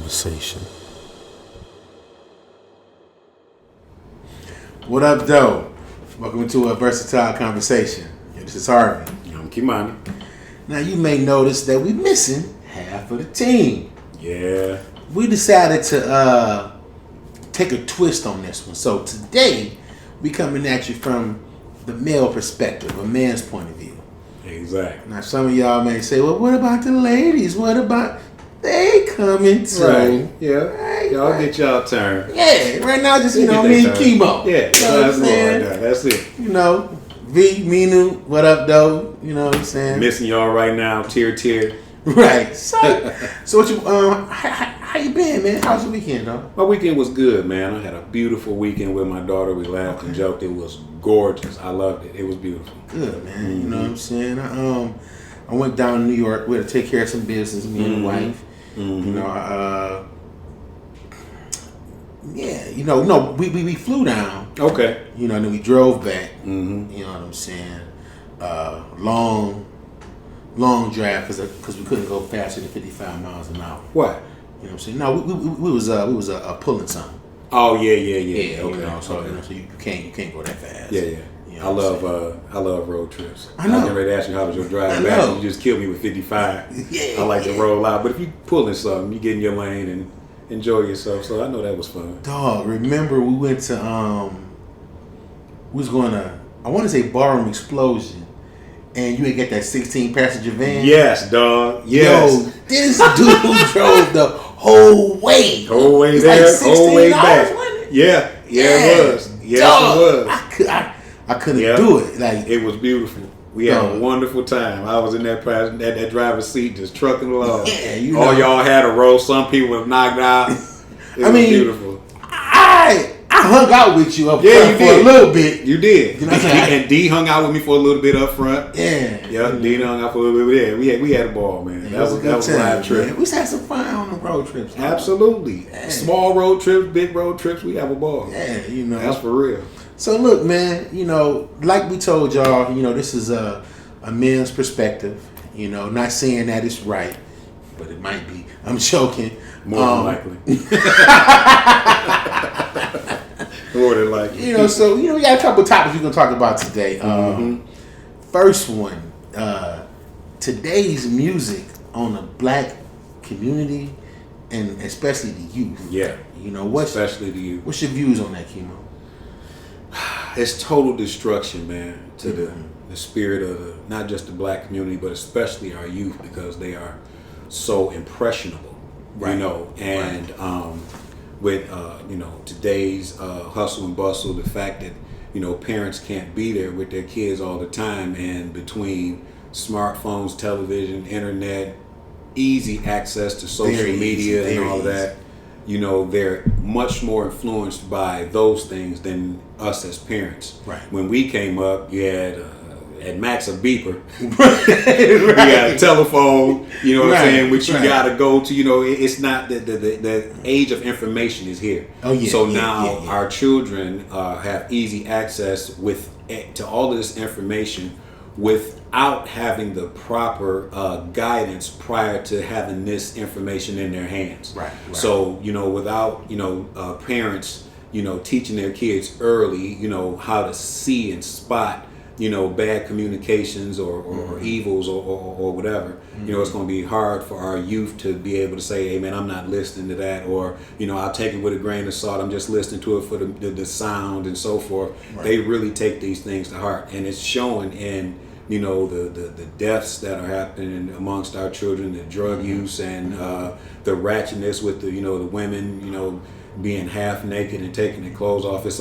conversation. What up, though? Welcome to a versatile conversation. This is Harvey. I'm Kiamani. Now, you may notice that we're missing half of the team. Yeah. We decided to take a twist on this one. So today, we coming at you from the male perspective, a man's point of view. Exactly. Now, some of y'all may say, well, what about the ladies? What about... They coming too. Right. Yeah. Right, y'all right. Get y'all turn. Yeah. Right now, just, me and Chemo. Yeah. That's it. You know, V, Minu, what up, though? You know what I'm saying? Missing y'all right now. Tear. Right. So what you, how you been, man? How's your weekend, though? My weekend was good, man. I had a beautiful weekend with my daughter. We laughed and joked. It was gorgeous. I loved it. It was beautiful. Good, man. Mm-hmm. You know what I'm saying? I went down to New York. We had to take care of some business, me and the wife. Mm-hmm. You know, no, we flew down. Okay. You know, and then we drove back. Mm-hmm. You know what I'm saying? Long drive because we couldn't go faster than 55 miles an hour. What? You know what I'm saying? No, we was pulling something. Oh yeah. Okay. You know, so you can't go that fast. Yeah. You know I love road trips. I know. I was getting ready to ask you how was your drive back. You just killed me with 55. I like to roll out, but if you pulling something, you get in your lane and enjoy yourself. So I know that was fun. Dog, remember we went to we was going to, I want to say Ballroom Explosion, and you would get that 16 passenger van. Yes, dog. Yes. Yo, this dude drove the whole way. Whole way there, like whole way back. Yeah, it was. Yes, dog, it was. I couldn't do it. Like, it was beautiful. We had a wonderful time. I was in that driver's seat just trucking along. Yeah, you know. All y'all had a roll. Some people were knocked out. It was beautiful. I hung out with you up front for a little bit. You did. You know, and D hung out with me for a little bit up front. Yeah. Yeah, D hung out for a little bit. Yeah, we had a ball, man. That was a live trip. Man. We had some fun on the road trips. Absolutely. Yeah. Small road trips, big road trips, we have a ball. Yeah, you know. That's for real. So look, man, you know, like we told y'all, you know, this is a man's perspective. You know, not saying that it's right, but it might be. I'm joking. More than likely. More than likely. You know, so, you know, we got a couple of topics we're going to talk about today. First one, today's music on the black community and especially the youth. Yeah. You know, especially the youth. What's your views on that, Kimo? It's total destruction, man, to the spirit of not just the black community, but especially our youth, because they are so impressionable, you know, and with you know, today's hustle and bustle, the fact that, you know, parents can't be there with their kids all the time, and between smartphones, television, internet, easy access to social media and all that, you know, they're much more influenced by those things than us as parents. Right. When we came up, you had at max a beeper. You got a telephone, you know what I'm saying, which you got to go to. You know, it's not the age of information is here. Oh yeah. So now our children have easy access to all of this information without having the proper guidance prior to having this information in their hands. Right. So, you know, without, you know, parents, you know, teaching their kids early, you know, how to see and spot, you know, bad communications or evils or whatever, you know, it's going to be hard for our youth to be able to say, hey man, I'm not listening to that, or, you know, I'll take it with a grain of salt, I'm just listening to it for the sound and so forth. They really take these things to heart, and it's showing in, you know, the deaths that are happening amongst our children, the drug use and the ratchetness with the, you know, the women, you know, being half naked and taking their clothes off. It's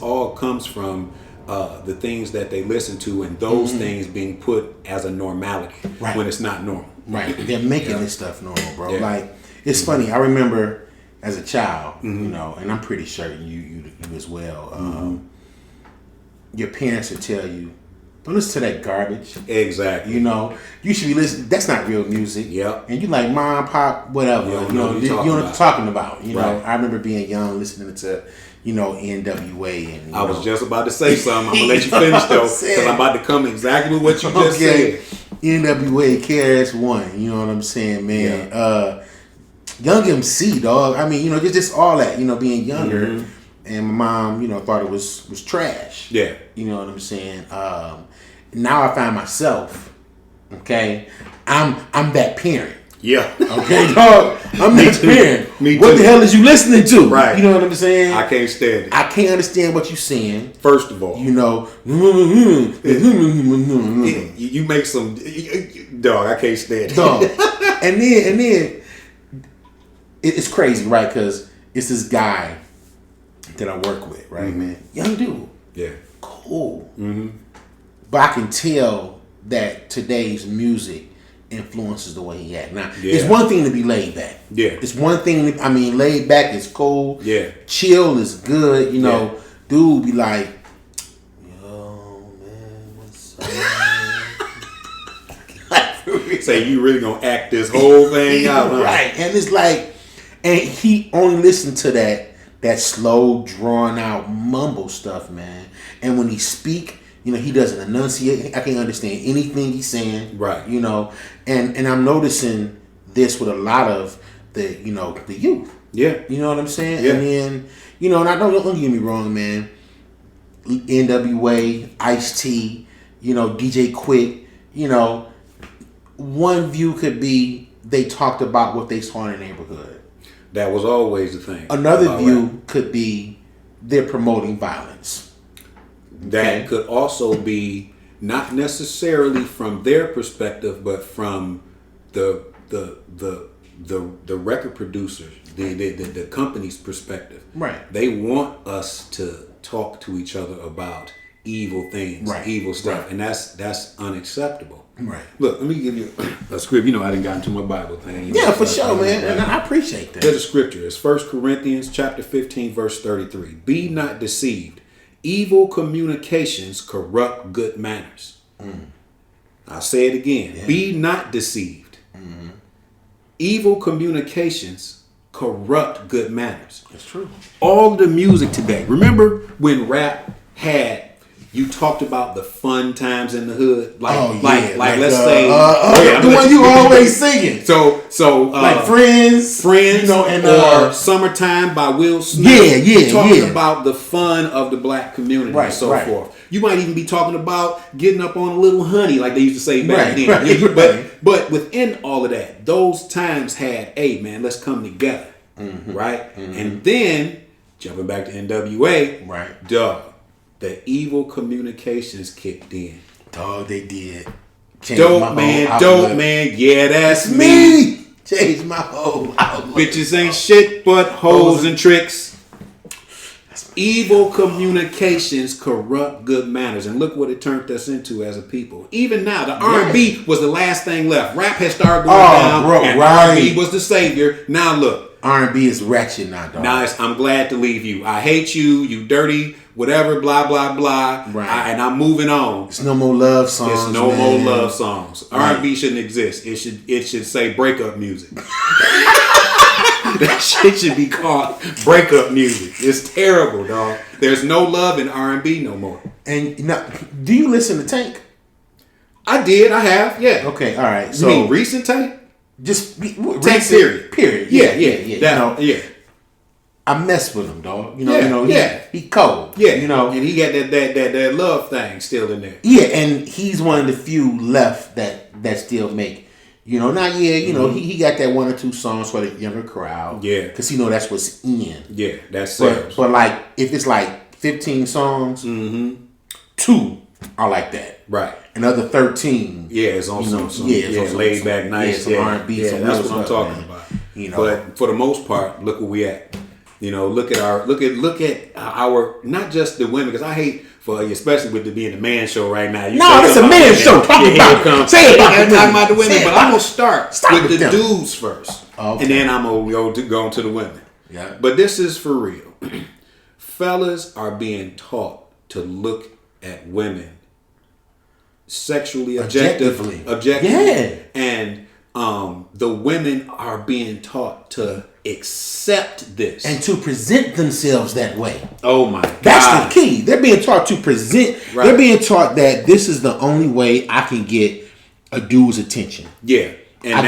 all comes from the things that they listen to, and those things being put as a normality when it's not normal. Right. They're making this stuff normal, bro. Yeah. Like, it's funny. I remember as a child, you know, and I'm pretty certain you as well. Your parents would tell you, don't listen to that garbage. Exactly. You know, you should be listening. That's not real music. Yep. And you like mom, pop, whatever. You know what I'm talking about. You know, I remember being young, listening to, you know, NWA. And I was just about to say something. I'm gonna let you finish though, because I'm about to come exactly what you just said. NWA, KRS-One. You know what I'm saying, man. Yeah. young MC, dog. I mean, just all that, being younger. And my mom, thought it was trash. Yeah. You know what I'm saying? Now I find myself, okay, I'm that parent. Yeah. Okay, dog. I'm that parent. Me too. What the hell is you listening to? Right. You know what I'm saying? I can't stand it. I can't understand what you're saying. First of all, you make some dog. I can't stand it. Dog. and then it's crazy, right? Because it's this guy that I work with, right, man? Young dude. Yeah. Cool. But I can tell that today's music influences the way he act. Now, it's one thing to be laid back. Yeah. It's one thing, laid back is cool. Yeah. Chill is good, Dude be like, yo, man, what's up? Say you really gonna act this whole thing out, huh? Right. And it's like, and he only listened to that slow, drawn out mumble stuff, man. And when he speak, he doesn't enunciate. I can't understand anything he's saying. Right. And I'm noticing this with a lot of the youth. Yeah. You know what I'm saying? Yeah. And then, and I don't get me wrong, man. NWA, Ice-T, DJ Quick, one view could be they talked about what they saw in the neighborhood. That was always the thing. Another view could be they're promoting violence. That could also be not necessarily from their perspective, but from the record producers, the company's perspective. Right. They want us to talk to each other about evil things, evil stuff, and that's unacceptable. Right. Look, let me give you a script. I didn't got into my Bible thing. Yeah, for sure, man. And I appreciate that. There's a scripture. It's 1 Corinthians chapter 15, verse 33. Be not deceived. Evil communications corrupt good manners. I'll say it again. Yeah. Be not deceived. Evil communications corrupt good manners. That's true. All the music today. Remember when rap had, you talked about the fun times in the hood? Like let's say the one you always singing. So like Friends, and or Summertime by Will Smith. Yeah. Talking about the fun of the black community and so forth. You might even be talking about getting up on a little honey, like they used to say back then. But within all of that, those times had, hey man, let's come together. Right? And then jumping back to NWA, right? Dog. The evil communications kicked in. Dog, they did. Dope man, yeah, that's me. Changed my whole outlook. Bitches ain't shit but hoes and tricks. Evil communications corrupt good manners, and look what it turned us into as a people. Even now, the R&B was the last thing left. Rap has started going down, and R&B was the savior. Now look, R&B is ratchet now, dog. Now I'm glad to leave you. I hate you. You dirty. Whatever. Blah blah blah. Right. And I'm moving on. It's no more love songs. It's no more love songs. Right. R&B shouldn't exist. It should say breakup music. That shit should be called breakup music. It's terrible, dog. There's no love in R&B no more. And now, do you listen to Tank? I did. I have. Yeah. Okay. All right. So you mean recent Tank? Just Tank period. Period. Yeah. I mess with him, dog. He cold. Yeah. And he got that love thing still in there. Yeah, and he's one of the few left that still make. He got that one or two songs for the younger crowd. Yeah. Because that's what's in. Yeah, that's it. But like, if it's like 15 songs, 2 are like that. Right. Another 13. Yeah, it's on some laid back, nice. Some R&B. Yeah, that's what I'm talking about. But for the most part, look where we at. Look at our not just the women, because I hate for especially with it being the man show right now. It's a man show. Talk about say it. I'm talking about the women, but I'm gonna start with the dudes first, and then I'm gonna go to the women. Yeah. But this is for real. Fellas are being taught to look at women sexually objectively. Yeah. And the women are being taught to accept this and to present themselves that way. Oh my God. That's the key. They're being taught to present. Right. They're being taught that this is the only way I can get a dude's attention. Yeah. And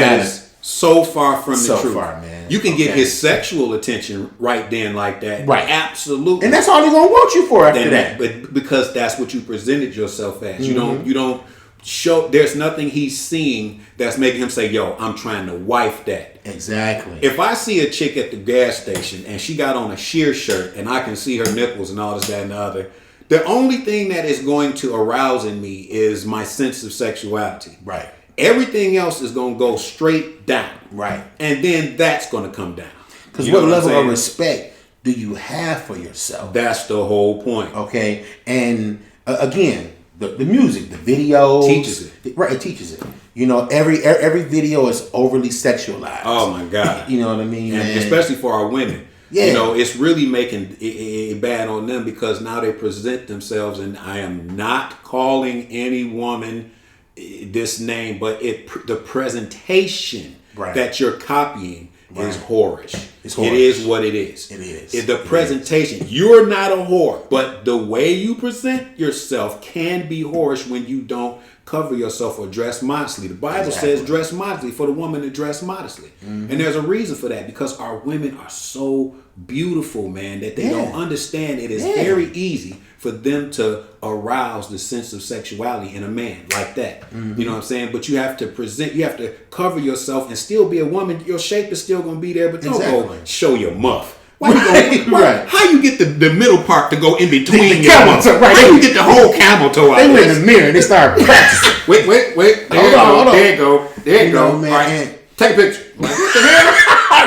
so far from the so truth. far, man. You can get his sexual attention right then like that. Right. Absolutely. And that's all they're gonna want you for after that. But because that's what you presented yourself as. You don't show, there's nothing he's seeing that's making him say, yo, I'm trying to wife that. Exactly. If I see a chick at the gas station and she got on a sheer shirt and I can see her nipples and all this, that, and the other, the only thing that is going to arouse in me is my sense of sexuality. Right. Everything else is going to go straight down. Right. And then that's going to come down. Because what level of respect do you have for yourself? That's the whole point. Okay. And again, the music, the videos. Teaches it. Right. It teaches it. You know, every video is overly sexualized. Oh, my God. You know what I mean? And man? especially for our women. Yeah. You know, it's really making it bad on them because now they present themselves, and I am not calling any woman this name, but the presentation that you're copying is whorish. It's whorish. It is what it is. It is. The presentation. You're not a whore, but the way you present yourself can be whorish when you don't cover yourself or dress modestly. The Bible says dress modestly, for the woman to dress modestly. And there's a reason for that, because our women are so beautiful, man, that they don't understand it is very easy for them to arouse the sense of sexuality in a man like that. You know what I'm saying? But you have to you have to cover yourself and still be a woman. Your shape is still going to be there, but don't go show your muff. Why you going? How you get the middle part to go in between your camel toe? Right. How you get the whole camel toe out? They went in the mirror and they started practicing. Wait. There you go. Man. All right. Take a picture. What the hell?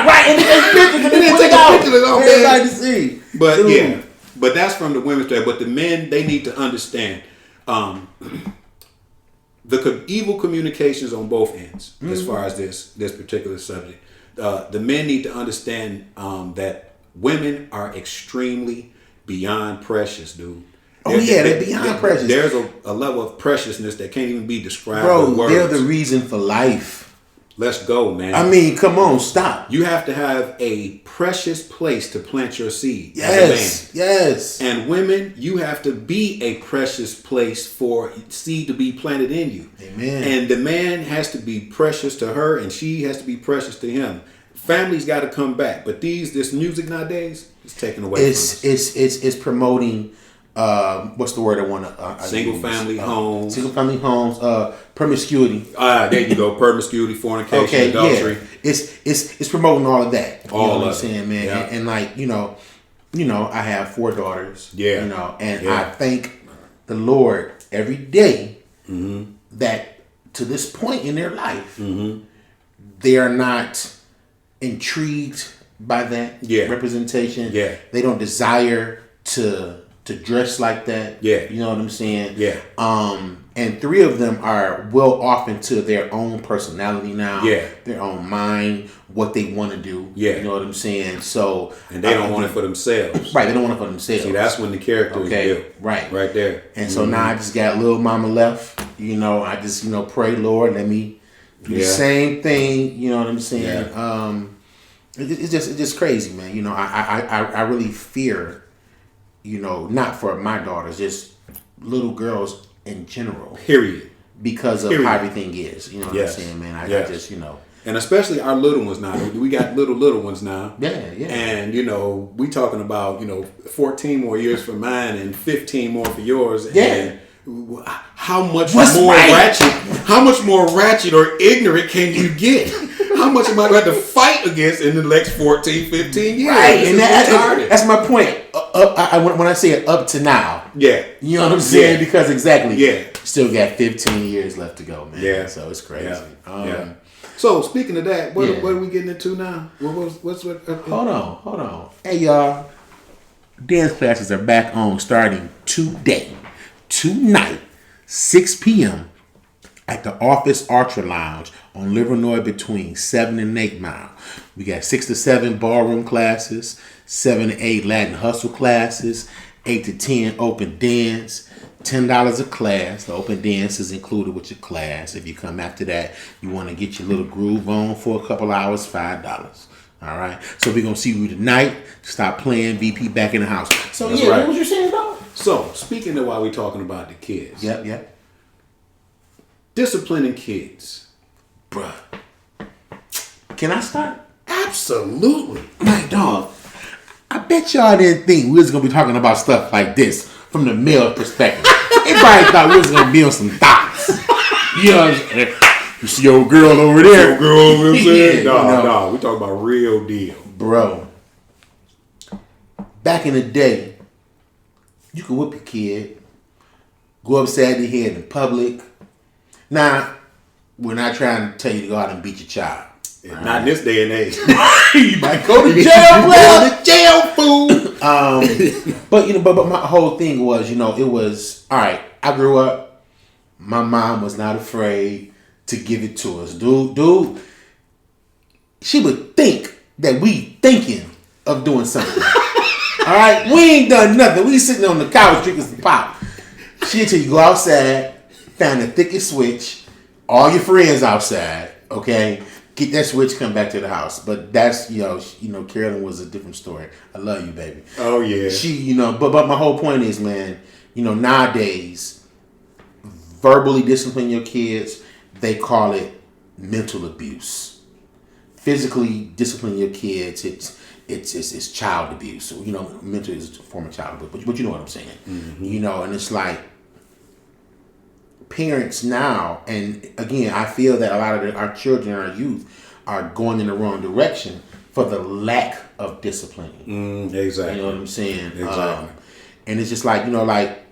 Right. And then take a picture of all everybody to see. But yeah. But that's from the women's side. But the men, they need to understand the evil communications on both ends as far as this particular subject. The men need to understand that women are extremely beyond precious, dude. They're beyond precious. There's a level of preciousness that can't even be described. Bro, with words. they're the reason for life. Let's go, man. I mean, come on, stop. You have to have a precious place to plant your seed. Yes, as a man. And women, you have to be a precious place for seed to be planted in you. Amen. And the man has to be precious to her, and she has to be precious to him. Family's got to come back, but this music nowadays is taken away. It's promoting. What's the word I want to? Single family homes. Single family homes. Promiscuity. There you go. Promiscuity, fornication, adultery. Yeah. It's promoting all of that. You know what I'm it. saying, man? Yeah. And like you know, I have 4 daughters. Yeah. You know, and I thank the Lord every day that to this point in their life, they are not intrigued by that representation. Yeah. They don't desire to dress like that. Yeah. You know what I'm saying? Yeah. And 3 of them are well off into their own personality now. Yeah. Their own mind, what they want to do. Yeah. You know what I'm saying? So and they don't want it for themselves. Right, they don't want it for themselves. See, that's when the character is built. Right. Right there. And so now I just got little mama left. You know, I just, pray, Lord, let me do the same thing. You know what I'm saying? Yeah. It's just crazy, man. You know, I really fear, not for my daughters, just little girls in general. Period. Because of how everything is. You know what I'm saying, man? I just, And especially our little ones now. We got little ones now. Yeah. And, we talking about, 14 more years for mine and 15 more for yours. Yeah. And how much more ratchet or ignorant can you get? How much am I going to have to fight against in the next 14, 15 years? Right, and that's my point. When I say up to now. Yeah. You know what I'm saying? Because still got 15 years left to go, man. Yeah. So it's crazy. Yeah. So speaking of that, what are we getting into now? What's Hold on. Hey y'all, dance classes are back on starting tonight, 6 p.m. at the Office Archer Lounge on Livernois between 7 and 8 Mile. We got 6 to 7 ballroom classes, 7 to 8 Latin hustle classes, 8 to 10 open dance, $10 a class. The open dance is included with your class. If you come after that, you want to get your little groove on for a couple hours, $5. All right. So we're going to see you tonight. Stop playing. VP back in the house. So what was you saying, dog? So speaking of why we talking about the kids. Yep. Disciplining kids. Bruh. Can I start? Absolutely. My dog. I bet y'all didn't think we was gonna be talking about stuff like this from the male perspective. Everybody thought we was gonna be on some thoughts. You know, you see your girl over there. Your girl over there. No, No, we talking about real deal, bro. Back in the day, you could whip your kid, go upside the head in public. Now, we're not trying to tell you to go out and beat your child. Not in this day and age. You might go to jail, Go to jail, fool. But but my whole thing was, it was all right. I grew up. My mom was not afraid to give it to us, dude. She would think that we thinking of doing something. All right, we ain't done nothing. We sitting on the couch drinking some pop. She'd tell you go outside, find the thickest switch, all your friends outside, okay. Get that switch, come back to the house. But that's, Carolyn was a different story. I love you, baby. Oh, yeah. She, but my whole point is, man, nowadays, verbally discipline your kids, they call it mental abuse. Physically discipline your kids, it's child abuse. So, mental is a form of child abuse. But you know what I'm saying. Mm-hmm. And it's like, parents now, and again, I feel that a lot of our children, our youth, are going in the wrong direction for the lack of disciplining. Exactly. You know what I'm saying? Exactly. And it's just like, like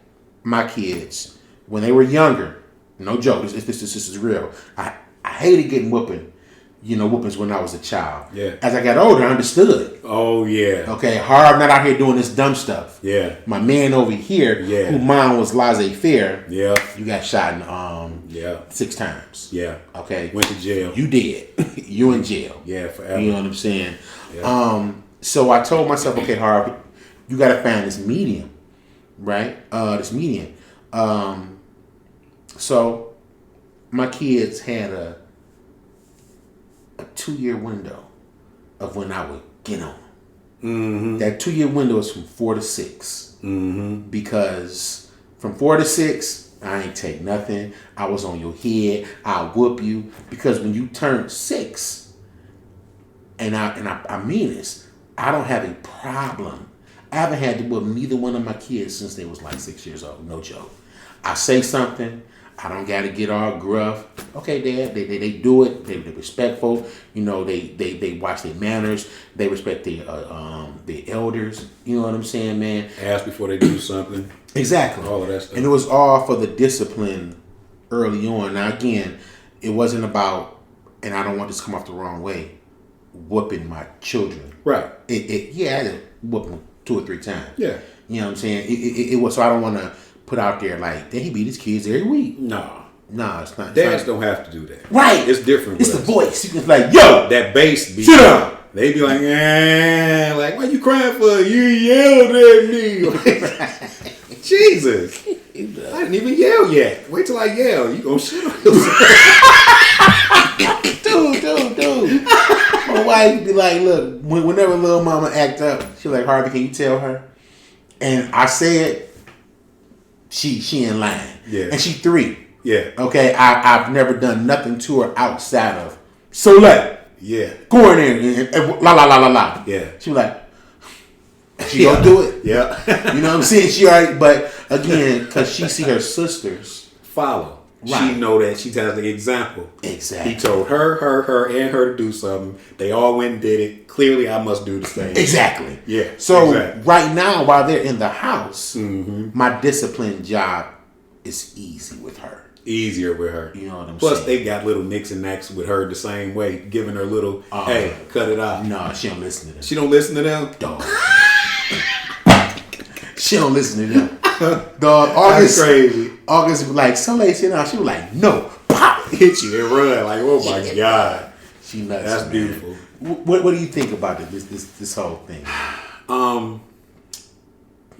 my kids, when they were younger, no joke, this is real. I hated getting whoopings when I was a child. Yeah. As I got older, I understood. Oh, yeah. Okay, Harv not out here doing this dumb stuff. Yeah. My man over here, who mine was laissez-faire. Yeah. You got shot in 6 times. Yeah. Okay. Went to jail. You did. You in jail. Yeah, forever. You know what I'm saying? Yeah. So I told myself, okay, Harv, you got to find this medium, right? This medium. So my kids had a 2-year window of when I would get on. Mm-hmm. That 2-year window is from 4 to 6. Mm-hmm. Because from 4 to 6, I ain't take nothing. I was on your head. I'll whoop you. Because when you turn 6, and I mean this, I don't have a problem. I haven't had to whoop neither one of my kids since they was like 6 years old. No joke. I say something, I don't got to get all gruff. Okay, Dad, they do it. They're respectful. They watch their manners. They respect their elders. You know what I'm saying, man? Ask before they do something. Exactly. All of that stuff. And it was all for the discipline early on. Now, again, it wasn't about, and I don't want this to come off the wrong way, whooping my children. Right. I had to whoop them 2 or 3 times. Yeah. You know what I'm saying? It was, so I don't want to put out there like, he beat his kids every week. No, it's not. Dads don't have to do that. Right. It's different. It's the voice. You can like, yo, that bass beat. Sit up. They be like, like, what you crying for? You yelled at me. Jesus. I didn't even yell yet. Wait till I yell. You gonna shit on yourself. Dude. My wife be like, look, whenever little mama act up, she like, Harvey, can you tell her? And I said, she in line. Yeah. And she 3. Yeah. Okay, I've never done nothing to her outside of, so let. Yeah. Go in there and la la la la la. Yeah. She like, she gonna do it. Yeah. You know what I'm saying? She alright, but again, because she see her sisters follow. Right. She know that she has the example. Exactly. He told her, and her to do something. They all went and did it. Clearly, I must do the same. Exactly. Yeah. So exactly. Right now, while they're in the house, my discipline job is easy with her. Easier with her. You know what I'm saying? Plus, saying? they got little nicks and knacks with her the same way, giving her little, hey, cut it out. No, she don't listen to them. She don't listen to them? Dog. She don't listen to them. Dog, August. That's crazy. August was like, so late, sit down. She was like, no. Pop. Hit you and run. Like, oh my God. She nuts. That's man. beautiful. What do you think about it, this whole thing?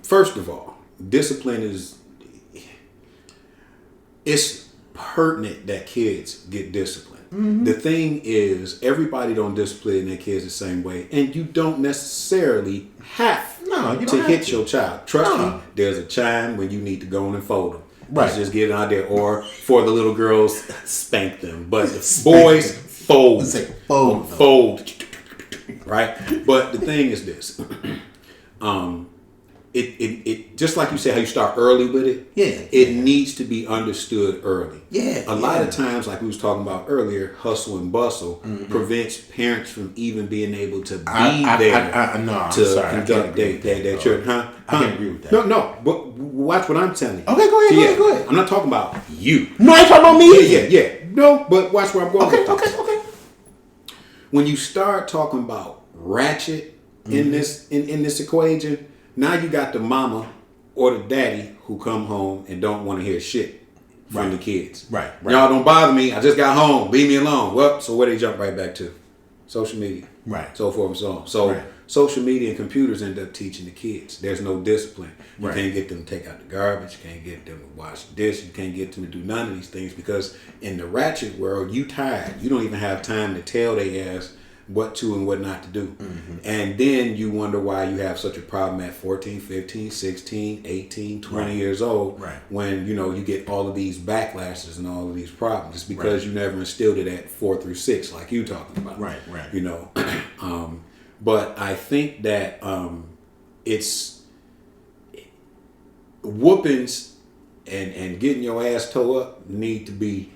First of all, discipline it's pertinent that kids get disciplined. Mm-hmm. The thing is, everybody don't discipline their kids the same way, and you don't necessarily have to hit your child. Trust me, there's a time when you need to go in and fold them. Right. Just get it out there, or for the little girls, spank them. But the boys, fold. Let's say fold. Fold. Right? But the thing is this. It just like you said, how you start early with it. Yeah. It needs to be understood early. Yeah. A lot of times, like we was talking about earlier, hustle and bustle prevents parents from even being able to be there to conduct their children. Huh? I can't agree with that. No. But watch what I'm telling you. Okay, go ahead. I'm not talking about you. No, I ain't talking about me. Yeah. No, but watch where I'm going. Okay. When you start talking about ratchet in this equation, now you got the mama or the daddy who come home and don't want to hear shit from the kids. Right. Y'all don't bother me. I just got home. Leave me alone. Well, so where they jump right back to? Social media. Right. So forth and so on. So social media and computers end up teaching the kids. There's no discipline. You can't get them to take out the garbage. You can't get them to wash the dish. You can't get them to do none of these things because in the ratchet world, you tired. You don't even have time to tell their ass what to and what not to do. And then you wonder why you have such a problem at 14, 15, 16, 18, 20 years old when, you get all of these backlashes and all of these problems. It's because you never instilled it at 4 through 6 like you talking about. Right. But I think that it's whoopings and getting your ass towed up need to be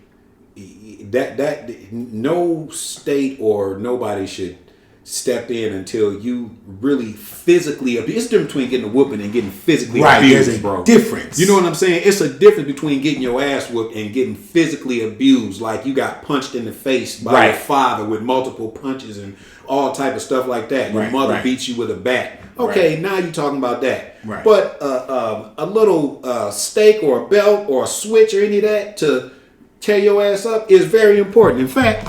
that no state or nobody should step in until you really physically abuse. It's the difference between getting a whooping and getting physically abused, there's a bro. difference. You know what I'm saying? It's a difference between getting your ass whooped and getting physically abused, like you got punched in the face by your father with multiple punches and all type of stuff like that. Your mother beats you with a bat. Okay, now you're talking about that. Right. But a little stake or a belt or a switch or any of that to tear your ass up is very important. In fact,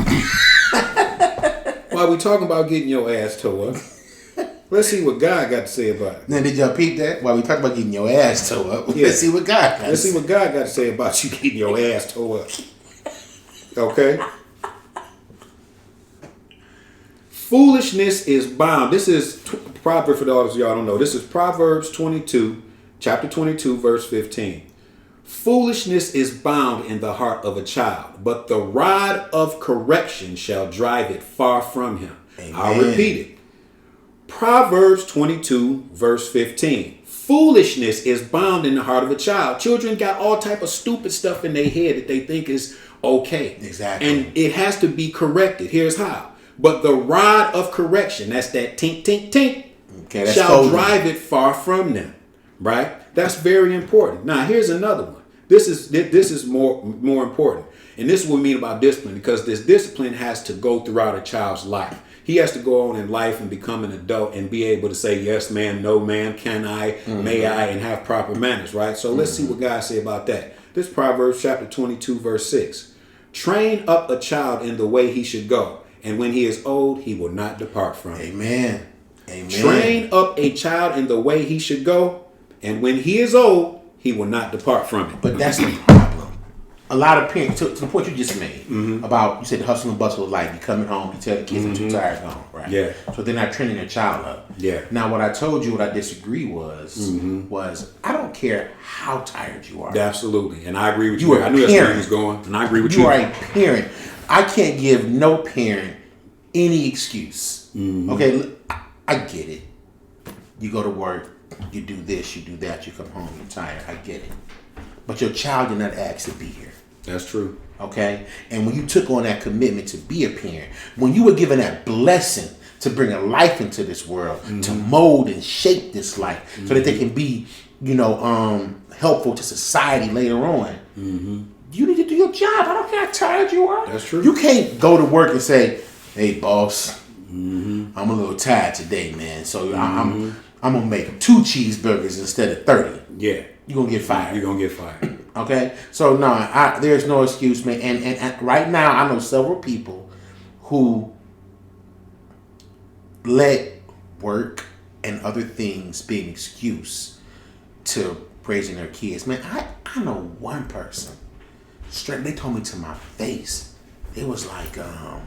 while we talking about getting your ass tore up, let's see what God got to say about it. Now, did y'all peep that? While we talk about getting your ass tore up, let's see what God got. Let's see what God got to say about you getting your ass tore up. Okay. Foolishness is bound. This is Proverbs for those of y'all don't know. This is Proverbs 22, chapter 22, verse 15. Foolishness is bound in the heart of a child, but the rod of correction shall drive it far from him. Amen. I'll repeat it. Proverbs 22, verse 15. Foolishness is bound in the heart of a child. Children got all type of stupid stuff in their head that they think is okay. Exactly. And it has to be corrected. Here's how. But the rod of correction, that's that tink, tink, tink, shall drive it far from them. Right? That's very important. Now, here's another one. This is more important. And this is what we mean about discipline, because this discipline has to go throughout a child's life. He has to go on in life and become an adult and be able to say, yes, ma'am, no, ma'am, can I, may I, and have proper manners, right? So let's see what God say about that. This Proverbs chapter 22, verse 6. Train up a child in the way he should go, and when he is old, he will not depart from it. Amen. Amen. Train up a child in the way he should go, and when he is old, he will not depart from it. But that's the problem. A lot of parents, to the point you just made, about, you said the hustle and bustle of life. You coming home, you tell the kids I'm too tired home, right? Yeah. So they're not training their child up. Yeah. Now, what I told you, what I disagree was I don't care how tired you are. Absolutely. And I agree with You you. are a I knew that's where he parent. was going. And I agree with You you. are a parent. I can't give no parent any excuse. Okay, look, I get it. You go to work, you do this, you do that, you come home, you're tired. I get it. But your child did not ask to be here. That's true. Okay? And when you took on that commitment to be a parent, when you were given that blessing to bring a life into this world, to mold and shape this life so that they can be, helpful to society later on, you need to do your job. I don't care how tired you are. That's true. You can't go to work and say, hey, boss, I'm a little tired today, man. So I'm going to make 2 cheeseburgers instead of 30. Yeah. You're going to get fired. You're going to get fired. Okay? So, no, there's no excuse, man. And right now, I know several people who let work and other things be an excuse to raising their kids. Man, I know one person, straight, they told me to my face, it was like, I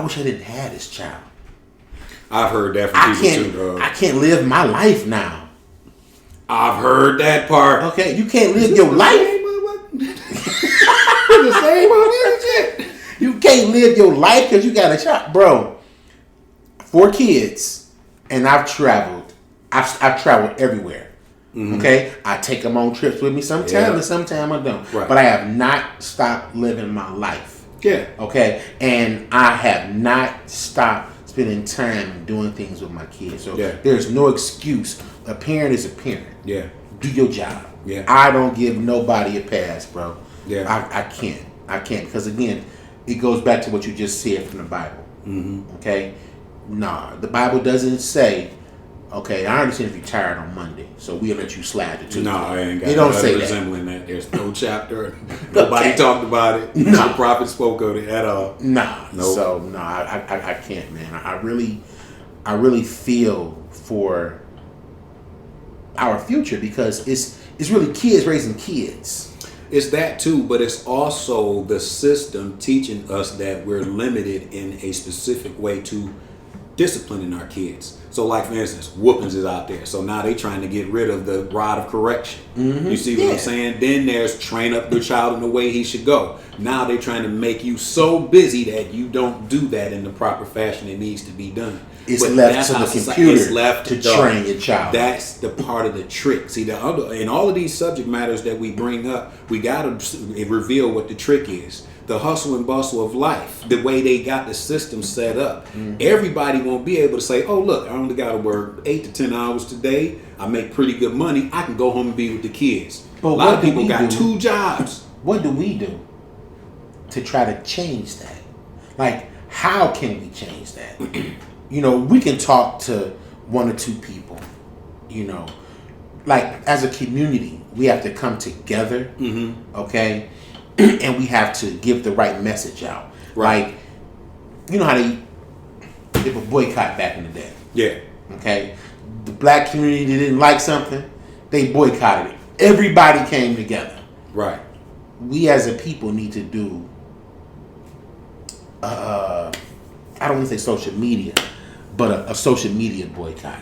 wish I didn't have this child. I've heard that from people too. I can't live my life now. I've heard that part. Okay, you can't live your life. The same shit. You can't live your life because you got a child, bro. 4 kids, and I've traveled. I've traveled everywhere. Mm-hmm. Okay, I take them on trips with me sometimes, and sometimes I don't. Right. But I have not stopped living my life. Yeah. Okay, and I have not stopped spending time doing things with my kids. So there's no excuse. A parent is a parent. Yeah. Do your job. Yeah. I don't give nobody a pass, bro. Yeah. I can't. Because again, it goes back to what you just said from the Bible. Mm-hmm. Okay? Nah, the Bible doesn't say, okay, I understand if you're tired on Monday, so we'll let you slide to Tuesday. No, I ain't got it don't say resembling that. There's no chapter. Nobody talked about it. No prophet spoke of it at all. Nah. Nope. So no, I can't, man. I really feel for our future because it's really kids raising kids. It's that too, but it's also the system teaching us that we're limited in a specific way to disciplining our kids. So like for instance, whoopings is out there. So now they trying to get rid of the rod of correction. Mm-hmm. You see what I'm saying? Then there's train up the child in the way he should go. Now they're trying to make you so busy that you don't do that in the proper fashion it needs to be done. It's left to the computer to train your child. That's the part of the trick. See, in all of these subject matters that we bring up, we got to reveal what the trick is. The hustle and bustle of life, the way they got the system set up. Mm-hmm. Everybody won't be able to say, oh, look, I only got to work 8 to 10 hours today. I make pretty good money. I can go home and be with the kids. But a lot of people got 2 jobs. What do we do to try to change that? Like, how can we change that? We can talk to 1 or 2 people, like as a community, we have to come together, okay? And we have to give the right message out. Right. Like, you know how they did a boycott back in the day. Yeah. Okay? The black community didn't like something, they boycotted it. Everybody came together. Right. We as a people need to do, I don't want to say social media, but a social media boycott.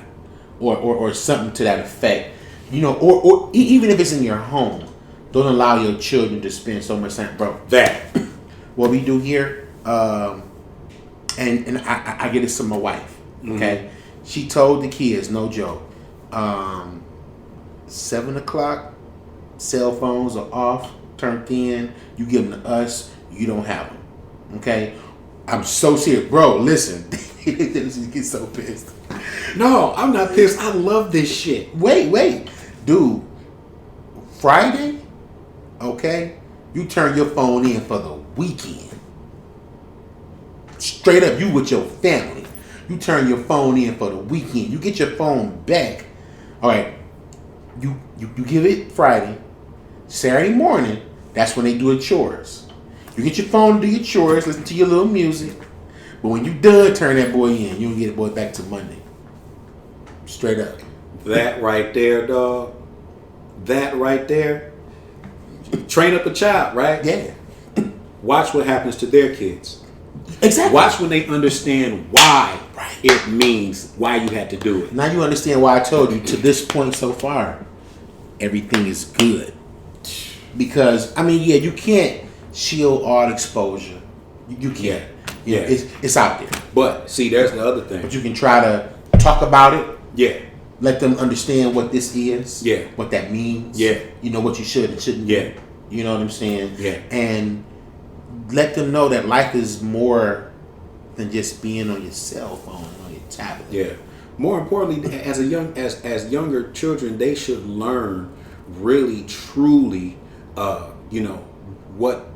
Or something to that effect. Or even if it's in your home. Don't allow your children to spend so much time, bro. That what we do here, and I get this from my wife. Okay, she told the kids, no joke, 7 o'clock, cell phones are off, turned in. You give them to us, you don't have them. Okay, I'm so serious, bro. Listen, they get so pissed. No, I'm not pissed. I love this shit. Wait, dude. Friday. Okay, you turn your phone in for the weekend. Straight up, you with your family. You turn your phone in for the weekend. You get your phone back. All right, you give it Friday. Saturday morning, that's when they do the chores. You get your phone, do your chores, listen to your little music. But when you done, turn that boy in. You don't get the boy back to Monday. Straight up. That right there, dog. That right there. Train up a child, right? Yeah. Watch what happens to their kids. Exactly. Watch when they understand why it means why you had to do it. Now you understand why I told you to this point so far, everything is good. Because, you can't shield all exposure. You can't. Yeah. It's out there. But, see, there's the other thing. But you can try to talk about it. Yeah. Let them understand what this is. Yeah. What that means. Yeah. What you should and shouldn't do. You know what I'm saying? Yeah. And let them know that life is more than just being on your cell phone, on your tablet. Yeah. More importantly, as younger children, they should learn really, truly, what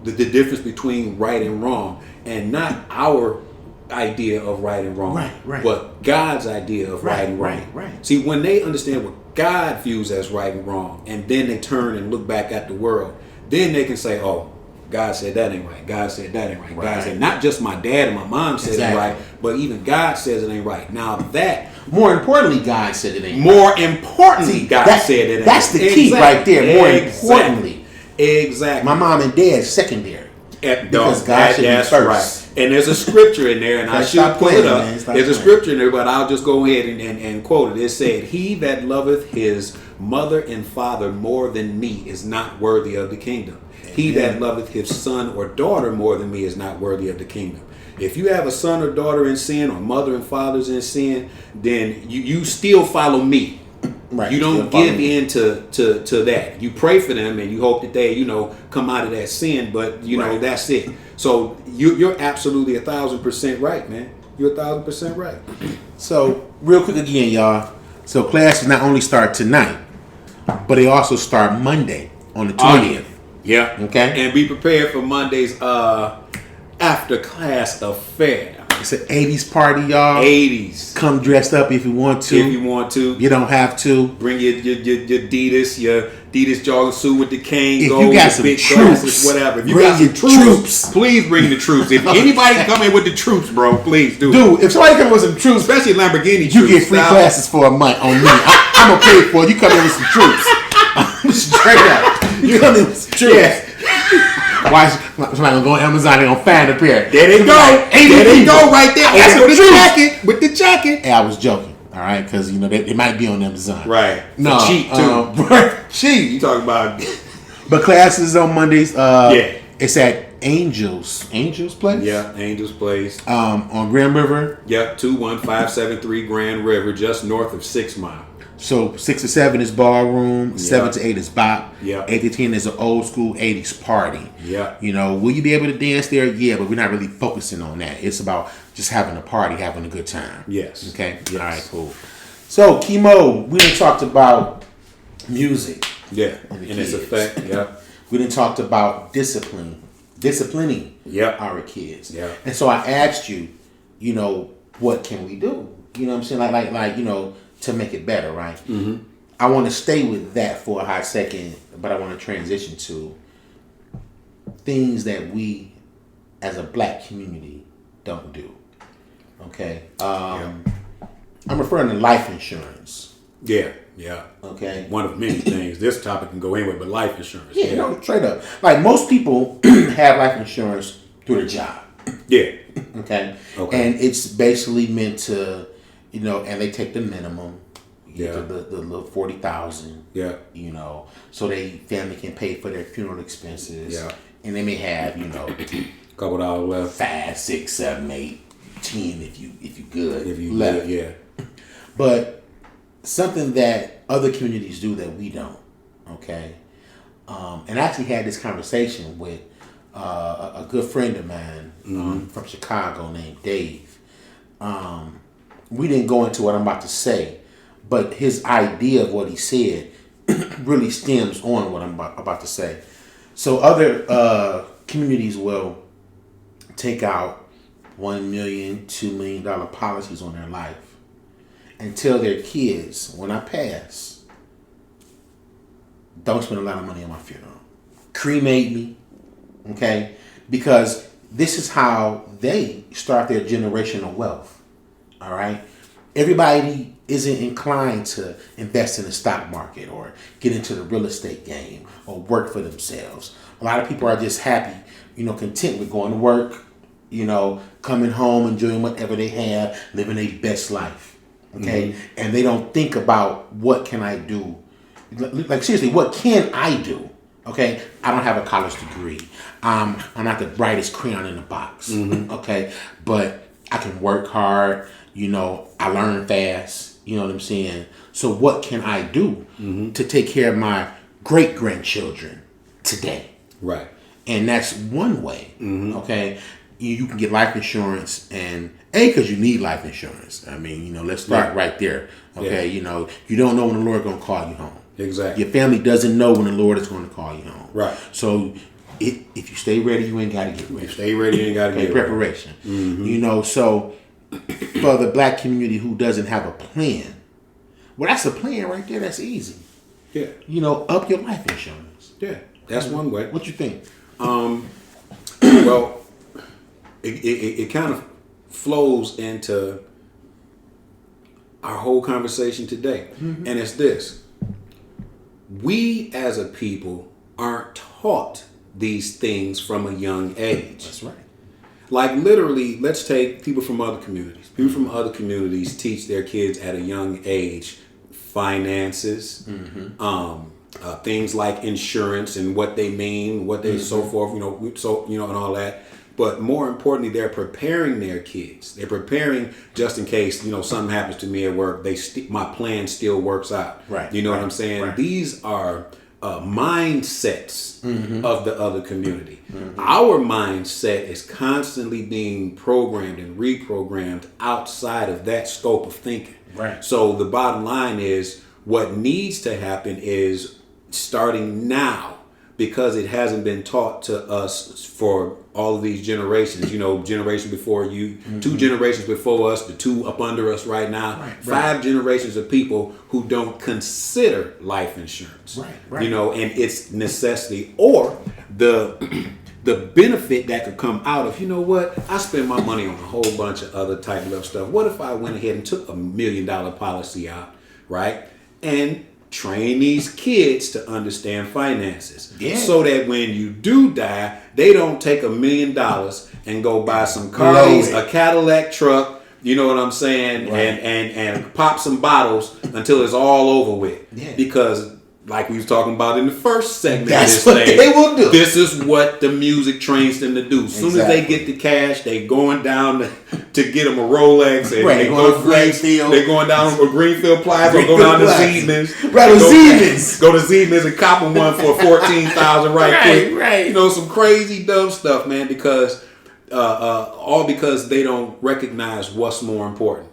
the difference between right and wrong, and not our idea of right and wrong, right. but God's idea of right and wrong. Right. See, when they understand what God views as right and wrong, and then they turn and look back at the world, then they can say, oh, God said that ain't right. God said that ain't right. God said, not just my dad and my mom said it right, but even God says it ain't right. Now that... More importantly, God said it ain't right. More importantly, God said it ain't right. That's the key right there. More importantly. Exactly. My mom and dad secondary. Because God should be first. Right. And there's a scripture in there, and I should pull it up. There's a scripture in there, but I'll just go ahead and quote it. It said, "He that loveth his mother and father more than me is not worthy of the kingdom." He that loveth his son or daughter more than me is not worthy of the kingdom. If you have a son or daughter in sin, or mother and father's in sin, then you still follow me. Right. You don't give in to that. You pray for them and you hope that they, come out of that sin, but that's it. So you're absolutely 1,000% right, man. You're 1,000% right. So real quick again, y'all. So classes not only start tonight, but they also start Monday on the 20th. Yeah. Okay. And be prepared for Monday's after class affair. It's an 80s party, y'all. 80s. Come dressed up if you want to. If you want to. You don't have to. Bring your Adidas jogging suit with the cane. If you got some troops, glasses, whatever. If you got some troops, please bring the troops. If anybody come in with the troops, bro, please do. Dude, if somebody come in with some troops, especially Lamborghini troops, you get free classes for a month on me. I'm gonna pay for it. You come in with some troops. Straight up. You come in with some troops. Yeah. Why somebody gonna go on Amazon and gonna find a pair? There they go. There they go right there. That's with the jacket. Hey, I was joking. All right, because they might be on Amazon. Right. No, for cheap too. Cheap. You talking about? But classes on Mondays. It's at Angel's Place. Yeah, Angel's Place. On Grand River. Yep, 21573 Grand River, just north of 6 Mile. So 6 to 7 is ballroom, 7 to 8 is bop, yeah. 8 to 10 is an old school 80s party. Yeah. Will you be able to dance there? Yeah, but we're not really focusing on that. It's about just having a party, having a good time. Yes. Okay. Yes. All right. Cool. So Kimo, we done talked about music. Yeah. And its effect. Yeah. We done talked about disciplining. Yep. Our kids. Yeah. And so I asked you, what can we do? You know what I'm saying? Like to make it better, right? Mm-hmm. I want to stay with that for a hot second, but I want to transition to things that we as a black community don't do. Okay? I'm referring to life insurance. Yeah, yeah. Okay? One of many things. This topic can go anywhere, but life insurance. Yeah, straight up. Like most people have life insurance through their job. Yeah. Okay? And it's basically meant to, and they take the minimum. Yeah. The little 40,000. Yeah. So they family can pay for their funeral expenses. Yeah. And they may have, couple dollars left. 5, 6, 7, 8, 10 if you good. If you left. Good, yeah. But something that other communities do that we don't. Okay. And I actually had this conversation with a good friend of mine from Chicago named Dave. We didn't go into what I'm about to say, but his idea of what he said really stems on what I'm about to say. So other communities will take out $1 million, $2 million policies on their life and tell their kids, when I pass, don't spend a lot of money on my funeral. Cremate me, okay? Because this is how they start their generational wealth. All right. Everybody isn't inclined to invest in the stock market or get into the real estate game or work for themselves. A lot of people are just happy, content with going to work, coming home, enjoying whatever they have, living their best life. Okay. Mm-hmm. And they don't think about what can I do? Like seriously, what can I do? Okay. I don't have a college degree. I'm not the brightest crayon in the box. Mm-hmm. Okay. But I can work hard. I learn fast. You know what I'm saying? So what can I do to take care of my great-grandchildren today? Right. And that's one way. Mm-hmm. Okay? You can get life insurance and because you need life insurance. I mean, let's start right there. Okay? Yeah. You don't know when the Lord going to call you home. Exactly. Your family doesn't know when the Lord is going to call you home. Right. So if you stay ready, you ain't got to get ready. Stay ready, you ain't got to get preparation. Ready. Mm-hmm. So for the black community who doesn't have a plan, well, that's a plan right there. That's easy. Yeah. Up your life insurance. Yeah, that's one way. What you think? Well, it kind of flows into our whole conversation today, and it's this: we as a people aren't taught these things from a young age. That's right. Like literally, let's take people from other communities. People from other communities teach their kids at a young age finances, things like insurance and what they mean, what they so forth, and all that. But more importantly, they're preparing their kids. They're preparing just in case, something happens to me at work. My plan still works out. Right. You know what I'm saying? Right. These are mindsets of the other community. Our mindset is constantly being programmed and reprogrammed outside of that scope of thinking. Right. So the bottom line is what needs to happen is starting now, because it hasn't been taught to us for all of these generations, generation before you, 2 generations before us, the 2 up under us right now, right. 5 generations of people who don't consider life insurance, Right. And its necessity or the benefit that could come out of, I spend my money on a whole bunch of other type of stuff. What if I went ahead and took $1 million policy out, right? And train these kids to understand finances, so that when you do die, they don't take $1 million and go buy some cars, a Cadillac truck, you know what I'm saying, and pop some bottles until it's all over with. Yeah. Because like we was talking about in the first segment, that's what they will do. This is what the music trains them to do. As soon as they get the cash, they going down to get them a Rolex, and they go flex. They going down to Greenfield Plaza, go down to Siemens. Go to Siemens and cop them one for $14,000 quick. Right. Some crazy dumb stuff, man. Because all because they don't recognize what's more important.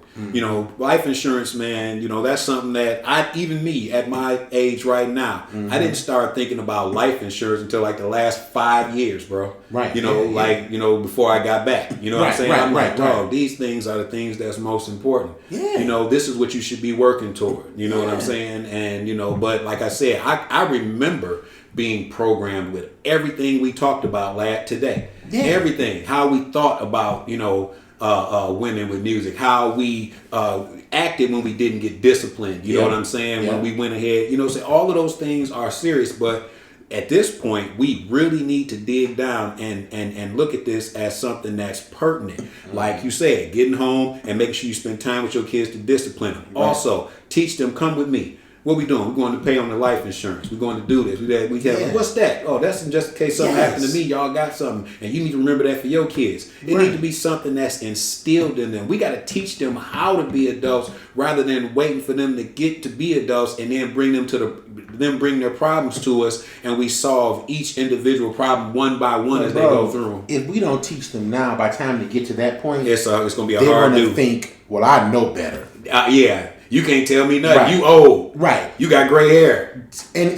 Life insurance, man, that's something that even me at my age right now, I didn't start thinking about life insurance until like the last 5 years, bro. Right. Before I got back. You know what I'm saying? I'm like, dog, these things are the things that's most important. Yeah. This is what you should be working toward. You know what I'm saying? And, but like I said, I remember being programmed with everything we talked about today. Yeah. Everything. How we thought about, women with music, how we acted when we didn't get disciplined, you know what I'm saying, when we went ahead, so all of those things are serious. But at this point, we really need to dig down and look at this as something that's pertinent. Like you said, getting home and making sure you spend time with your kids to discipline them. Also, teach them, come with me. What we doing? We're going to pay on the life insurance. We're going to do this. What's that? Oh, that's in just in case something happened to me. Y'all got something. And you need to remember that for your kids. It needs to be something that's instilled in them. We got to teach them how to be adults rather than waiting for them to get to be adults and then bring their problems to us, and we solve each individual problem one by one as they go through. If we don't teach them now, by the time they get to that point, it's going to be a hard do. They're going to think, well, I know better. Yeah. You can't tell me nothing. Right. You old. Right. You got gray hair. And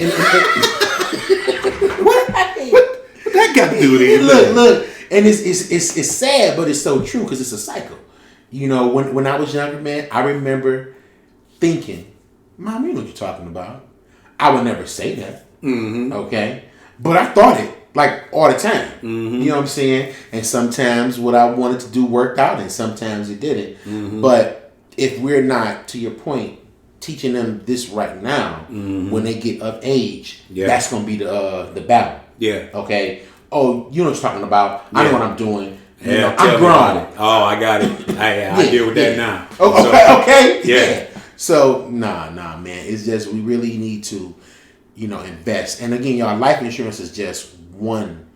what that got to do with it? Look. And it's sad, but it's so true because it's a cycle. When I was younger, man, I remember thinking, Mom, you know what you're talking about. I would never say that. Mm-hmm. Okay. But I thought it like all the time. Mm-hmm. You know what I'm saying? And sometimes what I wanted to do worked out and sometimes it didn't. Mm-hmm. But if we're not, to your point, teaching them this right now, when they get of age, that's going to be the battle. Yeah. Okay. Oh, you know what you're talking about. I know what I'm doing. I'm grown. Oh, I got it. I deal with that now. Okay. Yeah. So, nah, man. It's just we really need to, invest. And again, y'all, life insurance is just one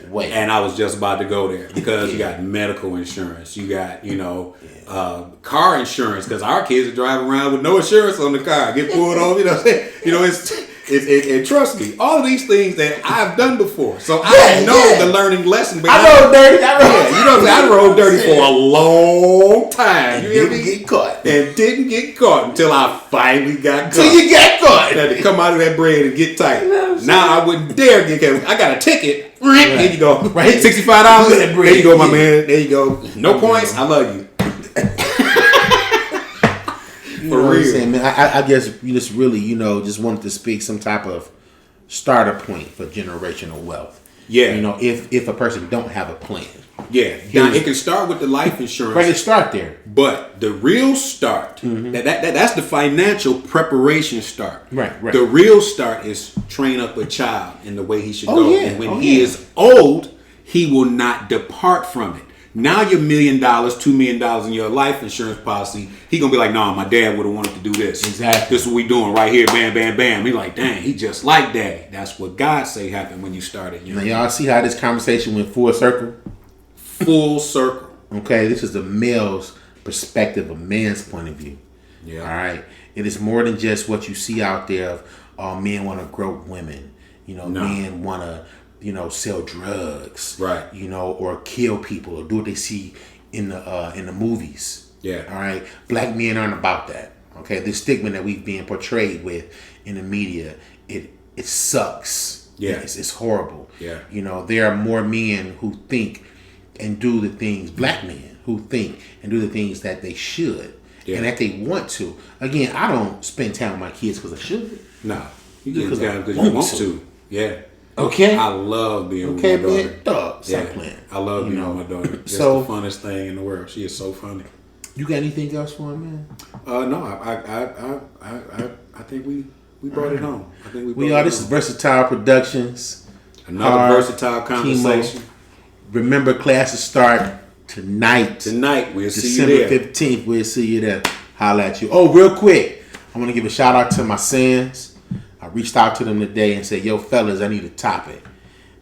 way. And I was just about to go there because you got medical insurance, you got car insurance, because our kids are driving around with no insurance on the car, get pulled over. And trust me, all of these things that I've done before, so I know the learning lesson. But I rode dirty. I rode dirty for a long time. You didn't get caught, and didn't get caught until I finally got caught. Till you got caught, I had to come out of that bread and get tight. Now I wouldn't dare get caught. I got a ticket. Right. There you go. Right. $65. There you go, my man. There you go. No points. I love you. For real. What I'm saying, man. I guess you just really, just wanted to speak some type of starter point for generational wealth. Yeah. If a person don't have a plan. Yeah. Now, it can start with the life insurance. Right, it start there. But the real start, that's the financial preparation start. Right. The real start is train up a child in the way he should go. Yeah. And when he is old, he will not depart from it. Now your $1 million, $2 million in your life insurance policy, he gonna be like, nah, my dad would have wanted to do this. Exactly. This is what we doing right here, bam, bam, bam. He like, dang, he just like daddy. That's what God say happened when you started. Now y'all see how this conversation went full circle? Full circle. Okay, this is the male's perspective, a man's point of view. Yeah. All right. It is more than just what you see out there of men want to grope women. Men want to, sell drugs. Right. Or kill people or do what they see in the movies. Yeah. All right. Black men aren't about that. Okay. The stigma that we've been portrayed with in the media, it sucks. Yeah. It's horrible. Yeah. There are more men who think and do the things, black men who think and do the things that they should and that they want to. Again, I don't spend time with my kids because I should. No. You get down because you want to. Yeah. Okay. I love being with my daughter. Man, dog, stop playing. I love being with my daughter. It's the funnest thing in the world. She is so funny. You got anything else for him, man? No, I think we brought it home. I think we are. This is Versatile Productions. Another versatile conversation. Remember, classes start tonight. We'll see you there. December 15th. We'll see you there. Holla at you. Oh, real quick, I want to give a shout out to my sons. I reached out to them today and said, yo, fellas, I need a topic.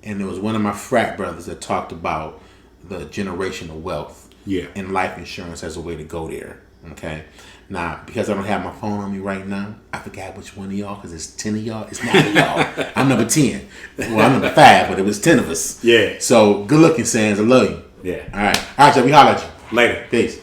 And it was one of my frat brothers that talked about the generational wealth and life insurance as a way to go there. Okay. Now, because I don't have my phone on me right now, I forgot which one of y'all, because it's 10 of y'all. It's 9 of y'all. I'm number 10. Well, I'm number 5, but it was 10 of us. Yeah. So, good looking, Sans. I love you. Yeah. All right, y'all. We holla at you. Later. Peace.